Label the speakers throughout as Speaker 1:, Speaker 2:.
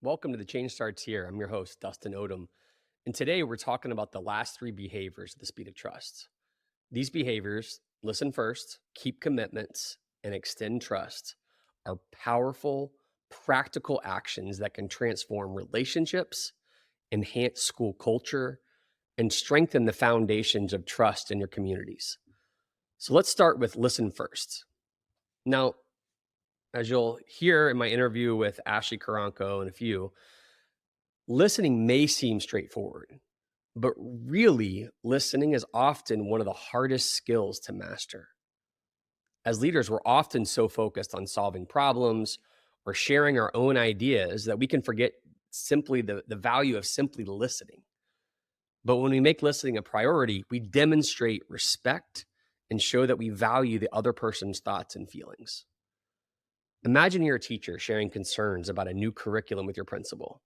Speaker 1: Welcome to The Change Starts Here. I'm your host, Dustin Odham. And today we're talking about the last three behaviors of the speed of trust. These behaviors, listen first, keep commitments, and extend trust, are powerful, practical actions that can transform relationships, enhance school culture, and strengthen the foundations of trust in your communities. So let's start with listen first. Now, as you'll hear in my interview with Ashley Carranco and a few, listening may seem straightforward, but really, listening is often one of the hardest skills to master. As leaders, we're often so focused on solving problems or sharing our own ideas that we can forget simply the value of simply listening. But when we make listening a priority, we demonstrate respect and show that we value the other person's thoughts and feelings. Imagine you're a teacher sharing concerns about a new curriculum with your principal.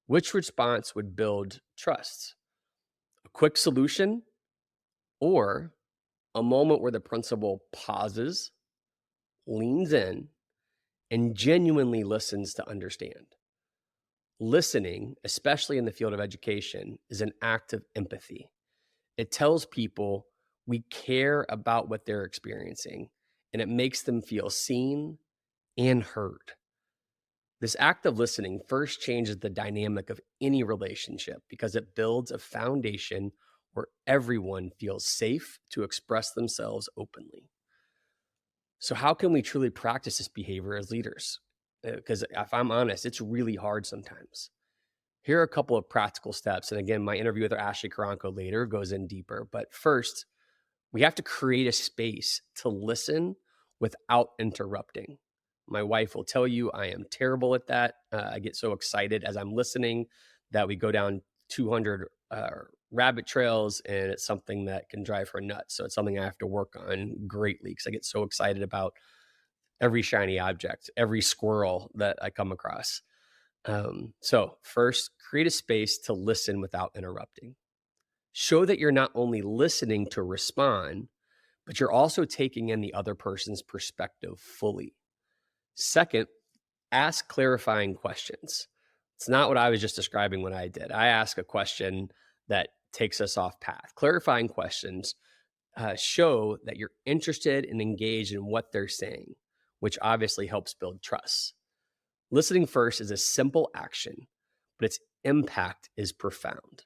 Speaker 1: Which response would build trust? A quick solution or a moment where the principal pauses, leans in, and genuinely listens to understand? Listening, especially in the field of education, is an act of empathy. It tells people we care about what they're experiencing, and it makes them feel seen and heard. This act of listening first changes the dynamic of any relationship because it builds a foundation where everyone feels safe to express themselves openly. So, how can we truly practice this behavior as leaders? Because if I'm honest, it's really hard sometimes. Here are a couple of practical steps. And again, my interview with Ashley Carranco later goes in deeper. But first, we have to create a space to listen without interrupting. My wife will tell you I am terrible at that. I get so excited as I'm listening that we go down 200 rabbit trails, and it's something that can drive her nuts. So it's something I have to work on greatly because I get so excited about every shiny object, every squirrel that I come across. So first, create a space to listen without interrupting. Show that you're not only listening to respond, but you're also taking in the other person's perspective fully. Second, ask clarifying questions. It's not what I was just describing when I did. I ask a question that takes us off path. Clarifying questions show that you're interested and engaged in what they're saying, which obviously helps build trust. Listening first is a simple action, but its impact is profound.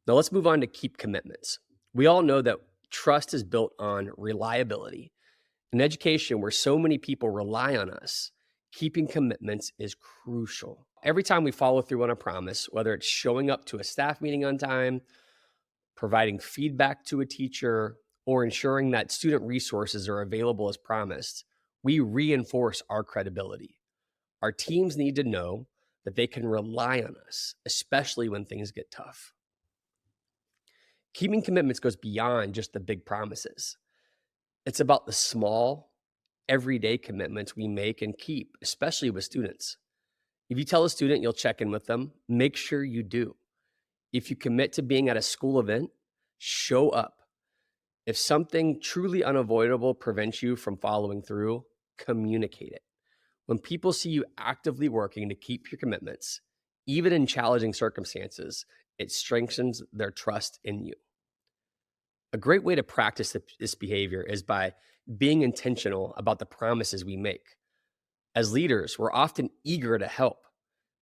Speaker 1: Now let's move on to keep commitments. We all know that trust is built on reliability. In education, where so many people rely on us, keeping commitments is crucial. Every time we follow through on a promise, whether it's showing up to a staff meeting on time, providing feedback to a teacher, or ensuring that student resources are available as promised, we reinforce our credibility. Our teams need to know that they can rely on us, especially when things get tough. Keeping commitments goes beyond just the big promises. It's about the small, everyday commitments we make and keep, especially with students. If you tell a student you'll check in with them, make sure you do. If you commit to being at a school event, show up. If something truly unavoidable prevents you from following through, communicate it. When people see you actively working to keep your commitments, even in challenging circumstances, it strengthens their trust in you. A great way to practice this behavior is by being intentional about the promises we make. As leaders, we're often eager to help,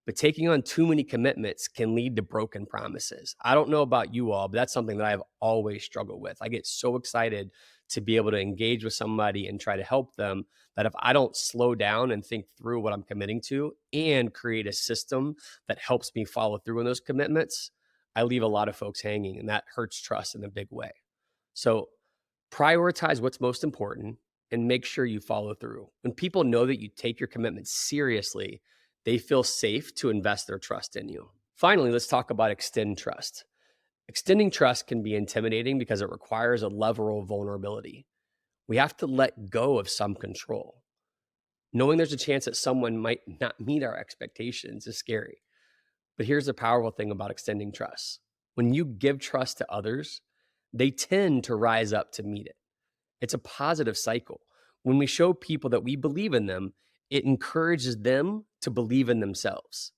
Speaker 1: but taking on too many commitments can lead to broken promises. I don't know about you all, but that's something that I've always struggled with. I get so excited to be able to engage with somebody and try to help them that if I don't slow down and think through what I'm committing to and create a system that helps me follow through on those commitments, I leave a lot of folks hanging, and that hurts trust in a big way. So prioritize what's most important and make sure you follow through. When people know that you take your commitments seriously, they feel safe to invest their trust in you. Finally, let's talk about extend trust. Extending trust can be intimidating because it requires a level of vulnerability. We have to let go of some control. Knowing there's a chance that someone might not meet our expectations is scary. But here's the powerful thing about extending trust. When you give trust to others, they tend to rise up to meet it. It's a positive cycle. When we show people that we believe in them, It encourages them to believe in themselves.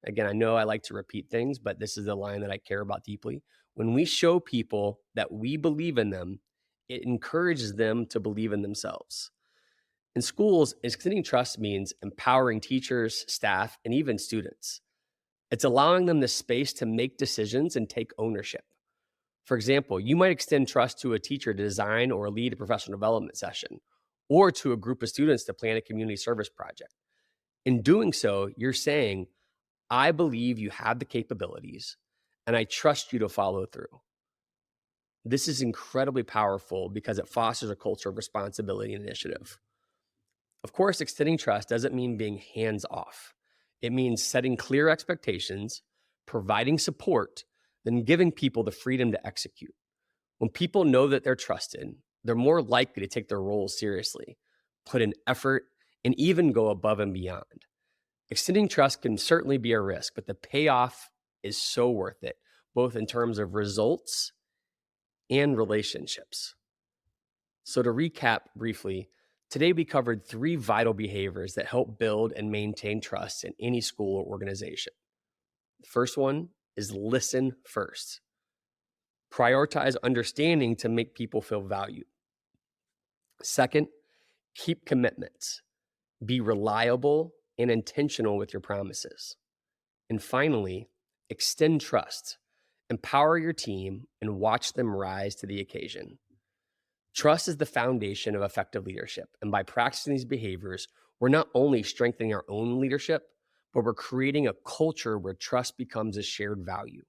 Speaker 1: Again, I know I like to repeat things, but this is the line that I care about deeply. When we show people that we believe in them, it encourages them to believe in themselves. In schools, extending trust means empowering teachers, staff, and even students. It's allowing them the space to make decisions and take ownership. For example, you might extend trust to a teacher to design or lead a professional development session, or to a group of students to plan a community service project. In doing so, you're saying, I believe you have the capabilities, and I trust you to follow through. This is incredibly powerful because it fosters a culture of responsibility and initiative. Of course, extending trust doesn't mean being hands off. It means setting clear expectations, providing support, then giving people the freedom to execute. When people know that they're trusted, they're more likely to take their roles seriously, put in effort, and even go above and beyond. Extending trust can certainly be a risk, but the payoff is so worth it, both in terms of results and relationships. So, to recap briefly, today we covered 3 vital behaviors that help build and maintain trust in any school or organization. The first one is listen first. Prioritize understanding to make people feel valued. Second, keep commitments. Be reliable and intentional with your promises. And finally, extend trust. Empower your team and watch them rise to the occasion. Trust is the foundation of effective leadership. And by practicing these behaviors, we're not only strengthening our own leadership, but we're creating a culture where trust becomes a shared value.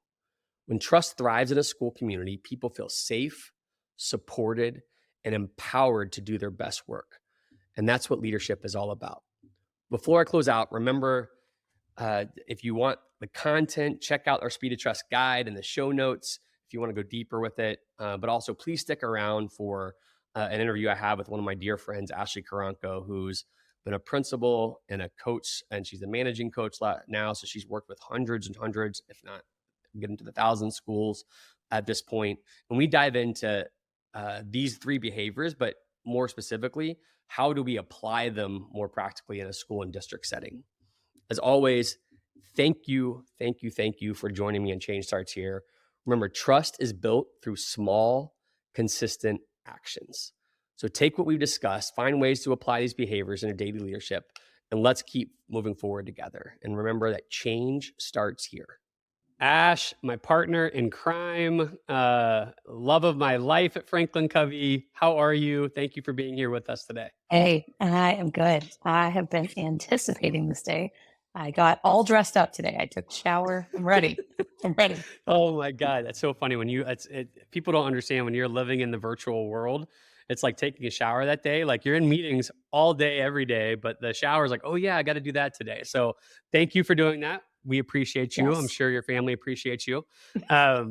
Speaker 1: When trust thrives in a school community, people feel safe, supported, and empowered to do their best work. And that's what leadership is all about. Before I close out, remember, if you want the content, check out our Speed of Trust guide and the show notes if you want to go deeper with it. But also, please stick around for an interview I have with one of my dear friends, Ashley Carranco, who's been a principal and a coach, and she's a managing coach now. So she's worked with hundreds and hundreds, if not get into the thousands schools at this point. And we dive into these 3 behaviors, but more specifically, how do we apply them more practically in a school and district setting? As always, thank you for joining me on Change Starts Here. Remember, trust is built through small, consistent actions. So take what we've discussed, find ways to apply these behaviors in your daily leadership, and let's keep moving forward together. And remember that change starts here. Ash, my partner in crime, love of my life at FranklinCovey. How are you? Thank you for being here with us today.
Speaker 2: Hey, I am good. I have been anticipating this day. I got all dressed up today. I took a shower. I'm ready. I'm ready.
Speaker 1: Oh my God, that's so funny. People don't understand when you're living in the virtual world. It's like taking a shower that day. Like you're in meetings all day, every day, but the shower is like, oh yeah, I got to do that today. So thank you for doing that. We appreciate you. I'm
Speaker 2: Yes.
Speaker 1: sure your family appreciates you. All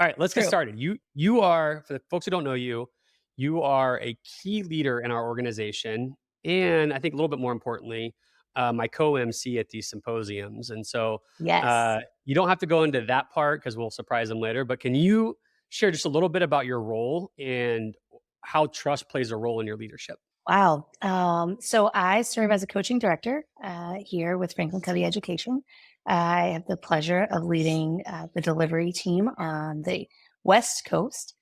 Speaker 1: right, let's get
Speaker 2: True.
Speaker 1: started. You are, for the folks who don't know you, you are a key leader in our organization, and I think a little bit more importantly, my co-MC at these symposiums. And so
Speaker 2: Yes.
Speaker 1: you don't have to go into that part because we'll surprise them later. But can you share just a little bit about your role and how trust plays a role in your leadership?
Speaker 2: Wow. So I serve as a coaching director here with FranklinCovey Education. I have the pleasure of leading the delivery team on the West Coast.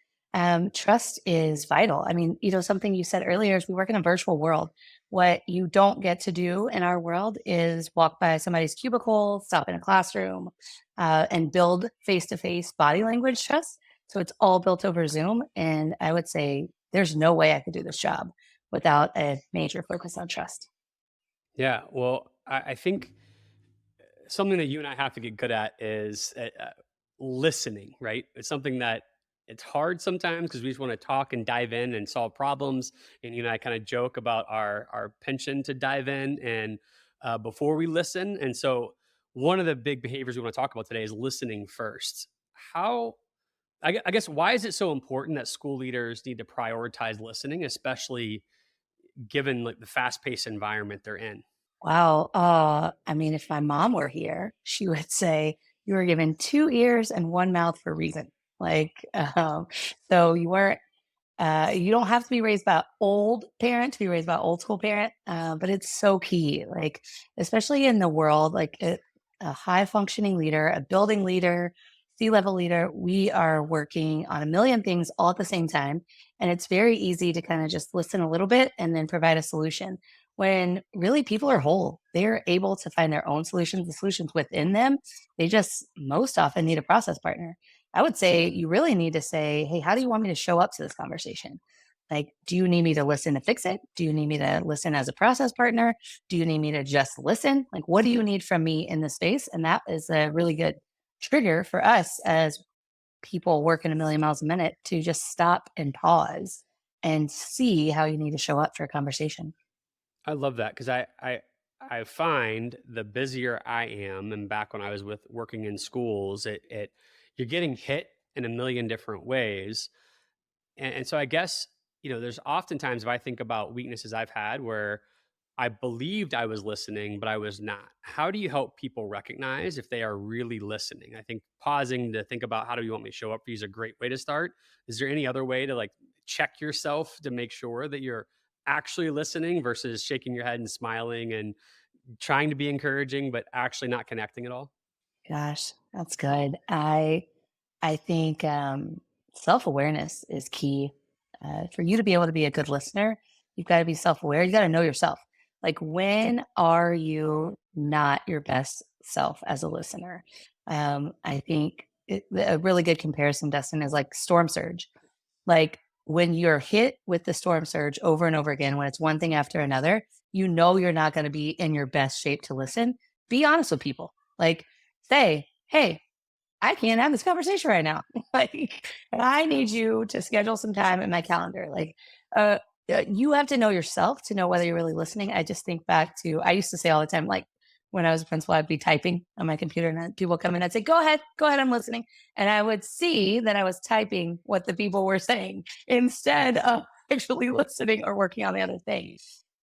Speaker 2: Trust is vital. I mean, something you said earlier is we work in a virtual world. What you don't get to do in our world is walk by somebody's cubicle, stop in a classroom, and build face-to-face body language trust. So it's all built over Zoom. And I would say there's no way I could do this job without a major focus on trust.
Speaker 1: Yeah, well, I think something that you and I have to get good at is listening, right? It's something that it's hard sometimes because we just want to talk and dive in and solve problems. And you and I kind of joke about our penchant to dive in and before we listen. And so one of the big behaviors we want to talk about today is listening first. How I guess why is it so important that school leaders need to prioritize listening, especially given like the fast-paced environment they're in?
Speaker 2: Wow. I mean, if my mom were here, she would say, you were given 2 ears and 1 mouth for a reason. Like, so you weren't You don't have to be raised by old parent to be raised by old school parent, but it's so key. Like, especially in the world, like a high functioning leader, a building leader, C-level leader, we are working on a million things all at the same time. And it's very easy to kind of just listen a little bit and then provide a solution. When really people are whole, they're able to find their own solutions, the solutions within them. They just most often need a process partner. I would say you really need to say, hey, how do you want me to show up to this conversation? Like, do you need me to listen to fix it? Do you need me to listen as a process partner? Do you need me to just listen? Like, what do you need from me in this space? And that is a really good trigger for us as people working a million miles a minute to just stop and pause and see how you need to show up for a conversation.
Speaker 1: I love that because I find the busier I am, and back when I was with working in schools, it you're getting hit in a million different ways. And so I guess, there's oftentimes if I think about weaknesses I've had where I believed I was listening, but I was not. How do you help people recognize if they are really listening? I think pausing to think about how do you want me to show up for you is a great way to start. Is there any other way to like check yourself to make sure that you're actually listening versus shaking your head and smiling and trying to be encouraging, but actually not connecting at all?
Speaker 2: Gosh, that's good. I think self awareness is key. For you to be able to be a good listener, you've got to be self aware. You got to know yourself. Like, when are you not your best self as a listener? I think a really good comparison, Dustin, is like storm surge. Like, when you're hit with the storm surge over and over again, when it's one thing after another, you know you're not going to be in your best shape to listen. Be honest with people. Like, say, hey, I can't have this conversation right now. Like, I need you to schedule some time in my calendar. Like, uh, you have to know yourself to know whether you're really listening. I just think back to, I used to say all the time, like when I was a principal, I'd be typing on my computer and then people come in, I'd say, go ahead, I'm listening. And I would see that I was typing what the people were saying instead of actually listening or working on the other thing.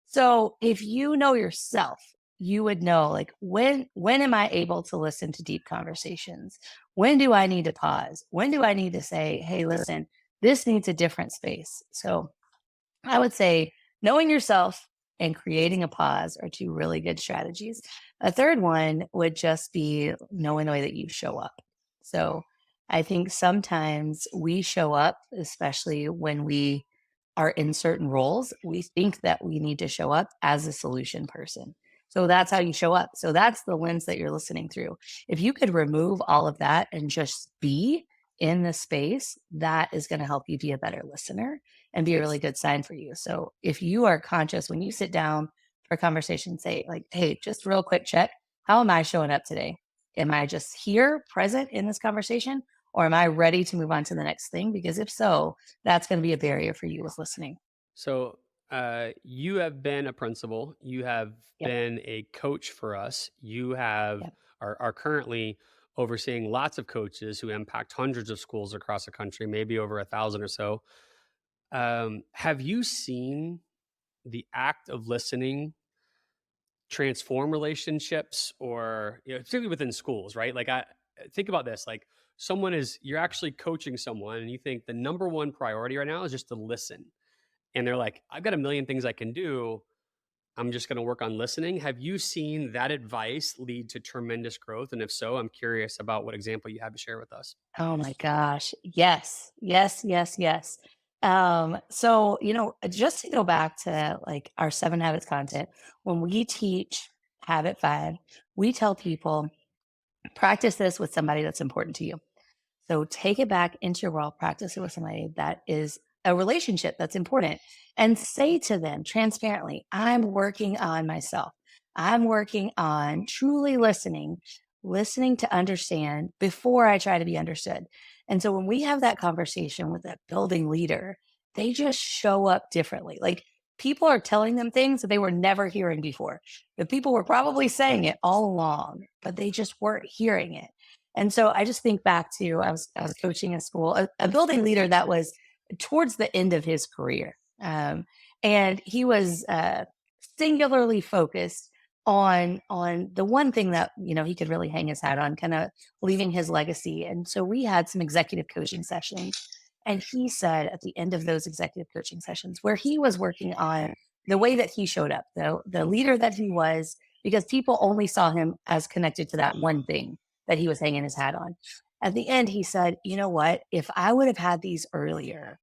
Speaker 2: So if you know yourself, you would know, like, when am I able to listen to deep conversations? When do I need to pause? When do I need to say, hey, listen, this needs a different space? So I would say knowing yourself and creating a pause are two really good strategies. A third one would just be knowing the way that you show up. So I think sometimes we show up, especially when we are in certain roles, we think that we need to show up as a solution person. So that's how you show up. So that's the lens that you're listening through. If you could remove all of that and just be in the space, that is going to help you be a better listener and be a really good sign for you. So if you are conscious when you sit down for a conversation, say like, hey, just real quick check. How am I showing up today? Am I just here present in this conversation? Or am I ready to move on to the next thing? Because if so, that's going to be a barrier for you with listening.
Speaker 1: So, you have been a principal. You have
Speaker 2: Yep.
Speaker 1: been a coach for us. You have
Speaker 2: Yep.
Speaker 1: are currently overseeing lots of coaches who impact hundreds of schools across the country, maybe over 1,000 or so. Have you seen the act of listening transform relationships, or particularly within schools? Right? Like, I think about this. Like, you're actually coaching someone, and you think the number one priority right now is just to listen, and they're like, I've got a million things I can do. I'm just going to work on listening. Have you seen that advice lead to tremendous growth? And if so, I'm curious about what example you have to share with us.
Speaker 2: Oh my gosh. Yes. Yes. Yes. Yes. So, just to go back to like our 7 habits content, when we teach habit 5, we tell people practice this with somebody that's important to you. So take it back into your world, practice it with somebody that is a relationship that's important, and say to them transparently, I'm working on myself. I'm working on truly listening, listening to understand before I try to be understood. And so when we have that conversation with that building leader, they just show up differently. Like, people are telling them things that they were never hearing before. The people were probably saying it all along, but they just weren't hearing it. And so I just think back to, I was coaching a school, a building leader that was towards the end of his career, and he was singularly focused on the one thing that he could really hang his hat on, kind of leaving his legacy. And so we had some executive coaching sessions, And he said at the end of those executive coaching sessions, where he was working on the way that he showed up, the leader that he was, because people only saw him as connected to that one thing that he was hanging his hat on. At the end, he said, you know what? If I would have had these earlier,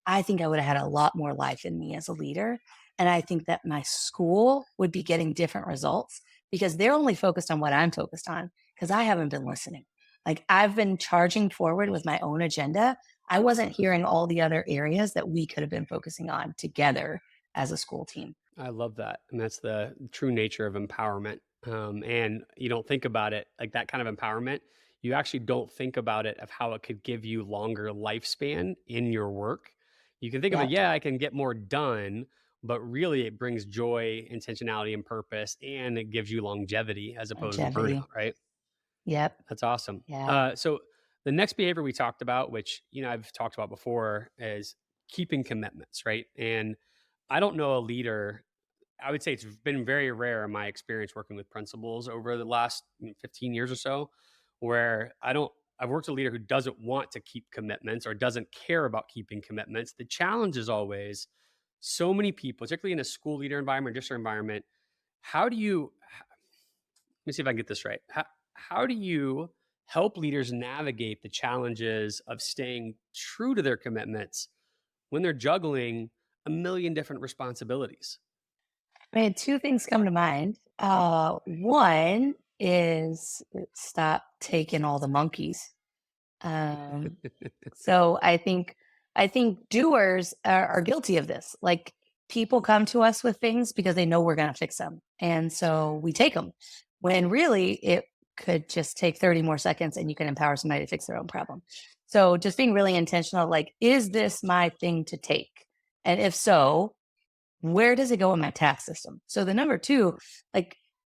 Speaker 2: I think I would have had a lot more life in me as a leader. And I think that my school would be getting different results because they're only focused on what I'm focused on because I haven't been listening. Like I've been charging forward with my own agenda. I wasn't hearing all the other areas that we could have been focusing on together as a school team.
Speaker 1: I love that. And that's the true nature of empowerment. And you don't think about it like that kind of empowerment. You actually don't think about it of how it could give you longer lifespan in your work. You can think of it,
Speaker 2: Yep.
Speaker 1: yeah, I can get more done, but really it brings joy, intentionality, and purpose, and it gives you longevity as opposed to
Speaker 2: Longevity.
Speaker 1: burnout, right?
Speaker 2: Yep.
Speaker 1: That's awesome.
Speaker 2: Yeah.
Speaker 1: So the next behavior we talked about, which I've talked about before, is keeping commitments, right? And I don't know a leader. I would say it's been very rare in my experience working with principals over the last 15 years or so, where I've worked with a leader who doesn't want to keep commitments or doesn't care about keeping commitments. The challenge is always so many people, particularly in a school leader environment, district environment. How do you, let me see if I can get this right. How do you help leaders navigate the challenges of staying true to their commitments when they're juggling a million different responsibilities?
Speaker 2: I mean, two things come to mind. One is stop taking all the monkeys. Um, so I think doers are guilty of this. Like people come to us with things because they know we're going to fix them, and so we take them. When really it could just take 30 more seconds, and you can empower somebody to fix their own problem. So just being really intentional, like, is this my thing to take? And if so, where does it go in my task system? So the number two, like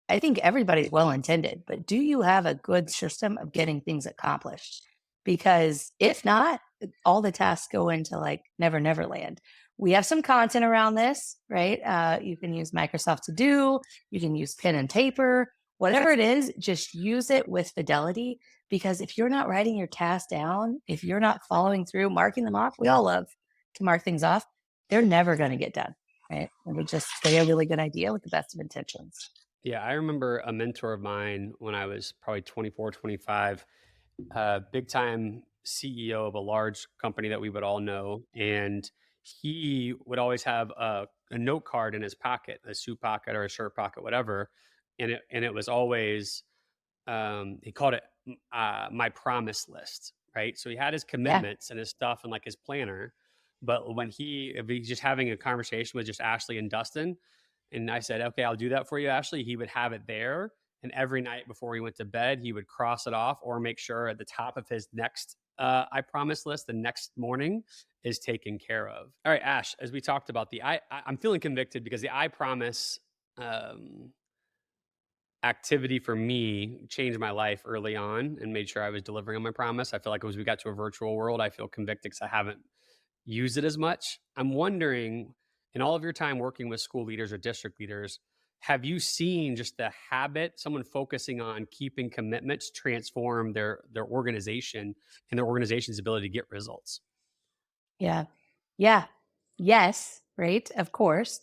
Speaker 2: I think everybody's well intended, but do you have a good system of getting things accomplished? Because if not, all the tasks go into like never land. We have some content around this, right? You can use Microsoft To Do, you can use pen and paper, whatever it is, just use it with fidelity. Because if you're not writing your tasks down, if you're not following through, marking them off, we all love to mark things off. They're never going to get done. Right. It would just say a really good idea with the best of intentions.
Speaker 1: Yeah, I remember a mentor of mine when I was probably 24, 25, big time CEO of a large company that we would all know. And he would always have a note card in his pocket, a suit pocket or a shirt pocket, whatever. And it was always, he called it my promise list, right? So he had his
Speaker 2: Yeah.
Speaker 1: commitments and his stuff and like his planner. But if he's just having a conversation with just Ashley and Dustin, and I said, okay, I'll do that for you, Ashley, he would have it there. And every night before he went to bed, he would cross it off or make sure at the top of his next I promise list the next morning is taken care of. All right, Ash, as we talked about I'm feeling convicted because the I promise um, activity for me changed my life early on and made sure I was delivering on my promise. I feel like as we got to a virtual world, I feel convicted because I haven't used it as much. I'm wondering, in all of your time working with school leaders or district leaders, have you seen just the habit, someone focusing on keeping commitments, transform their organization and their organization's ability to get results?
Speaker 2: Yeah. Yeah. Yes. Right. Of course.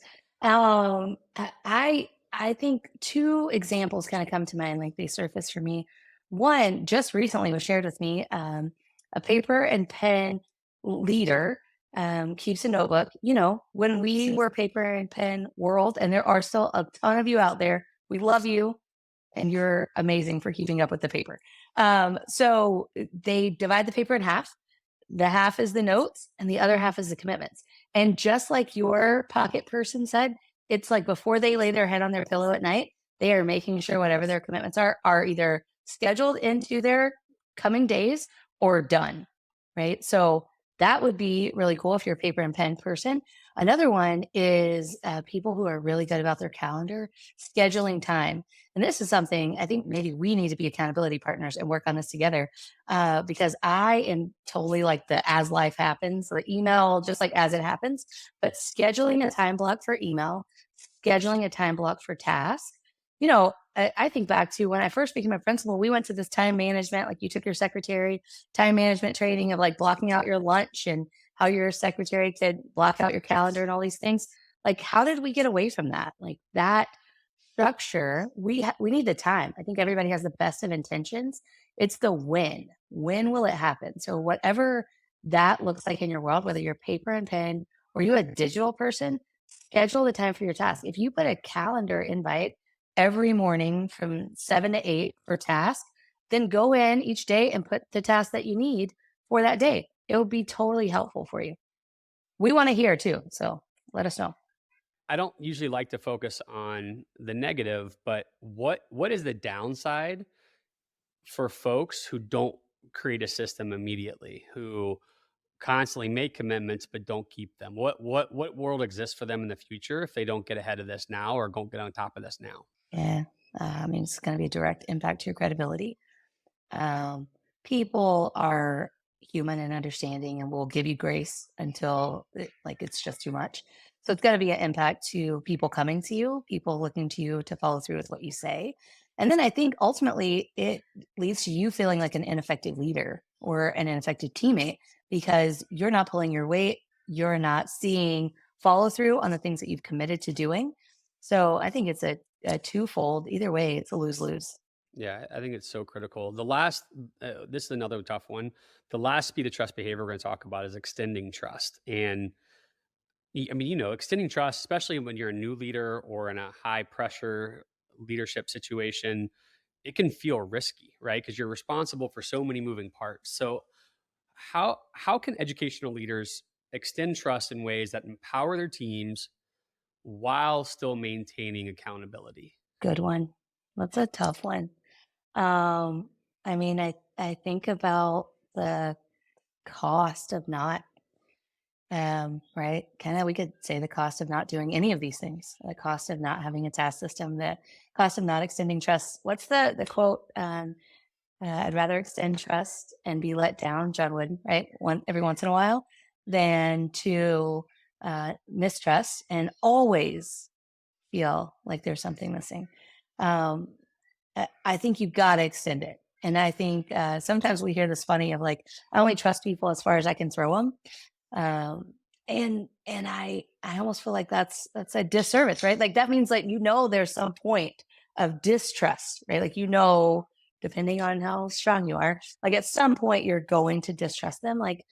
Speaker 2: I think two examples kind of come to mind, like they surface for me. One just recently was shared with me. A paper and pen leader keeps a notebook. You know, when we were paper and pen world, and there are still a ton of you out there, we love you and you're amazing for keeping up with the paper. So they divide the paper in half. The half is the notes and the other half is the commitments. And just like your pocket person said, it's like before they lay their head on their pillow at night, they are making sure whatever their commitments are either scheduled into their coming days or done. Right. So that would be really cool if you're a paper and pen person. Another one is people who are really good about their calendar, scheduling time. And this is something I think maybe we need to be accountability partners and work on this together because I am totally like the as life happens, the email, just like as it happens, but scheduling a time block for email, scheduling a time block for tasks, I think back to when I first became a principal, we went to this time management, like you took your secretary time management training of like blocking out your lunch and how your secretary could block out your calendar and all these things. Like, how did we get away from that? Like that structure, we need the time. I think everybody has the best of intentions. It's the when. When will it happen? So whatever that looks like in your world, whether you're paper and pen or you a digital person, schedule the time for your task. If you put a calendar invite every morning from 7 to 8 for task, then go in each day and put the task that you need for that day. It will be totally helpful for you. We want to hear too. So let us know.
Speaker 1: I don't usually like to focus on the negative, but what is the downside for folks who don't create a system immediately, who constantly make commitments but don't keep them? What world exists for them in the future if they don't get ahead of this now or don't get on top of this now?
Speaker 2: Yeah. I mean, it's going to be a direct impact to your credibility. Um, People are human and understanding and will give you grace until it's just too much. So it's going to be an impact to people coming to you, people looking to you to follow through with what you say. And then I think ultimately it leads to you feeling like an ineffective leader or an ineffective teammate because you're not pulling your weight. You're not seeing follow through on the things that you've committed to doing. So I think it's a twofold. Either way, it's a lose lose.
Speaker 1: Yeah, I think it's so critical. The last, this is another tough one. The last speed of trust behavior we're going to talk about is extending trust. And I mean, extending trust, especially when you're a new leader or in a high pressure leadership situation, it can feel risky, right? Because you're responsible for so many moving parts. So, how can educational leaders extend trust in ways that empower their teams while still maintaining accountability?
Speaker 2: Good one. That's a tough one. Um, I mean, I think about the cost of not, right? Kind of, we could say the cost of not doing any of these things, the cost of not having a task system, the cost of not extending trust. What's the quote? I'd rather extend trust and be let down, John Wooden, right? Every once in a while, than to mistrust and always feel like there's something missing. Um, I think you've got to extend it. And I think sometimes we hear this funny of like, I only trust people as far as I can throw them. And I almost feel like that's a disservice, right? Like that means like there's some point of distrust, right? Like depending on how strong you are, like at some point you're going to distrust them. Like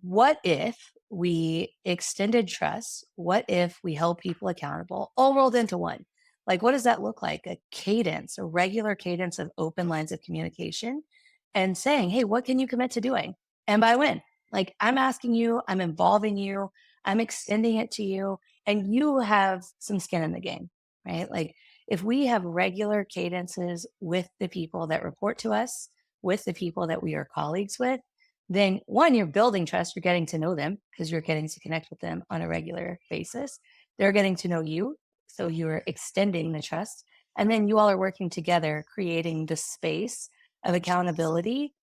Speaker 2: what if we extended trust? What if we held people accountable all rolled into one? Like, what does that look like? A cadence, a regular cadence of open lines of communication and saying, hey, what can you commit to doing? And by when? Like, I'm asking you, I'm involving you, I'm extending it to you, and you have some skin in the game, right? Like, if we have regular cadences with the people that report to us, with the people that we are colleagues with, then one, you're building trust, you're getting to know them because you're getting to connect with them on a regular basis. They're getting to know you. So you're extending the trust. And then you all are working together, creating the space of accountability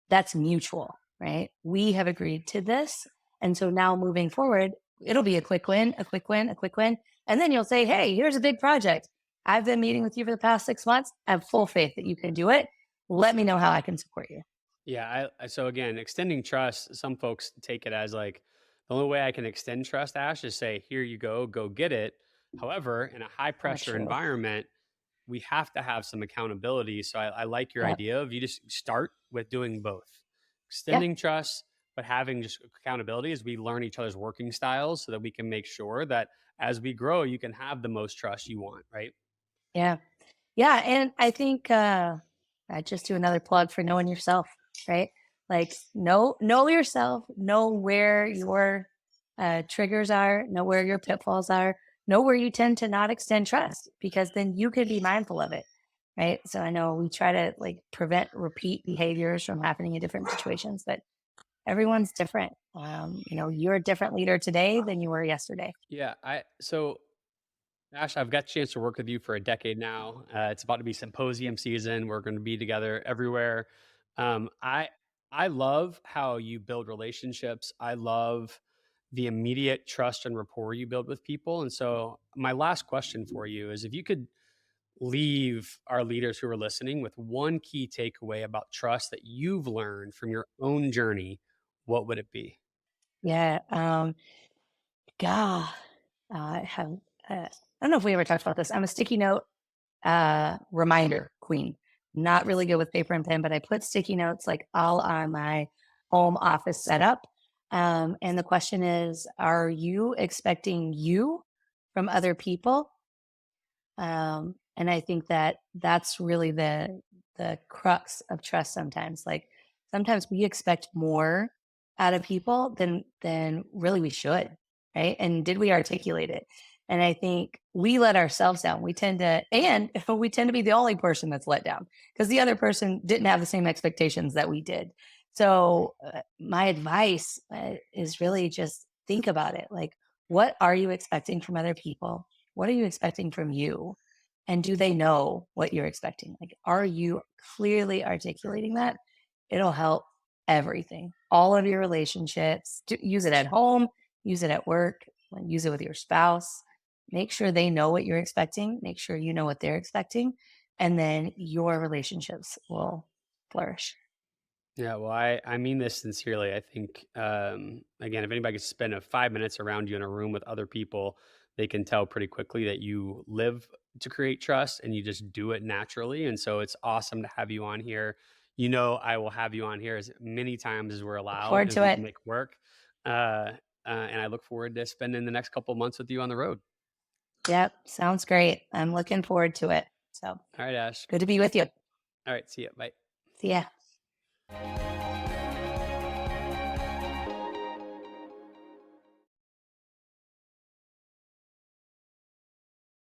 Speaker 2: that's mutual, right? We have agreed to this. And so now moving forward, it'll be a quick win, a quick win, a quick win. And then you'll say, hey, here's a big project. I've been meeting with you for the past 6 months. I have full faith that you can do it. Let me know how I can support you.
Speaker 1: Yeah, so again, extending trust, some folks take it as like the only way I can extend trust, Ash, is say, here you go get it. However, in a high
Speaker 2: That's
Speaker 1: pressure
Speaker 2: true.
Speaker 1: environment, we have to have some accountability. So I like your
Speaker 2: Yep.
Speaker 1: idea of you just start with doing both,
Speaker 2: Yep.
Speaker 1: extending trust, but having just accountability as we learn each other's working styles so that we can make sure that as we grow, you can have the most trust you want, right?
Speaker 2: Yeah. Yeah, and I think I just do another plug for knowing yourself, right? Like know yourself, know where your triggers are, know where your pitfalls are, know where you tend to not extend trust, because then you can be mindful of it, right? So I know we try to like prevent repeat behaviors from happening in different situations, but everyone's different. You're a different leader today than you were yesterday.
Speaker 1: Yeah. So Ash, I've got a chance to work with you for a decade now. It's about to be symposium season. We're going to be together everywhere. Um, I I love how you build relationships. I love the immediate trust and rapport you build with people. And so, my last question for you is, if you could leave our leaders who are listening with one key takeaway about trust that you've learned from your own journey, what would it be?
Speaker 2: Yeah. God, I have, I don't know if we ever talked about this. I'm a sticky note reminder queen. Not really good with paper and pen, but I put sticky notes like all on my home office setup. And the question is, are you expecting you from other people? And I think that that's really the crux of trust sometimes. Like sometimes we expect more out of people than really we should, right? And did we articulate it? And I think we let ourselves down. We tend to, and we tend to be the only person that's let down because the other person didn't have the same expectations that we did. So my advice is really just think about it. Like, what are you expecting from other people? What are you expecting from you? And do they know what you're expecting? Like, are you clearly articulating that? It'll help everything, all of your relationships. Use it at home, use it at work, use it with your spouse. Make sure they know what you're expecting. Make sure you know what they're expecting. And then your relationships will flourish.
Speaker 1: Yeah, well, I mean this sincerely. I think, again, if anybody could spend 5 minutes around you in a room with other people, they can tell pretty quickly that you live to create trust and you just do it naturally. And so it's awesome to have you on here. I will have you on here as many times as we're
Speaker 2: Look
Speaker 1: allowed,
Speaker 2: forward
Speaker 1: as
Speaker 2: to
Speaker 1: we
Speaker 2: it.
Speaker 1: can make work. And I look forward to spending the next couple months with you on the road.
Speaker 2: Yep. Sounds great. I'm looking forward to it. So
Speaker 1: All right, Ash.
Speaker 2: good to be with you.
Speaker 1: All right, see you. Bye.
Speaker 2: See ya.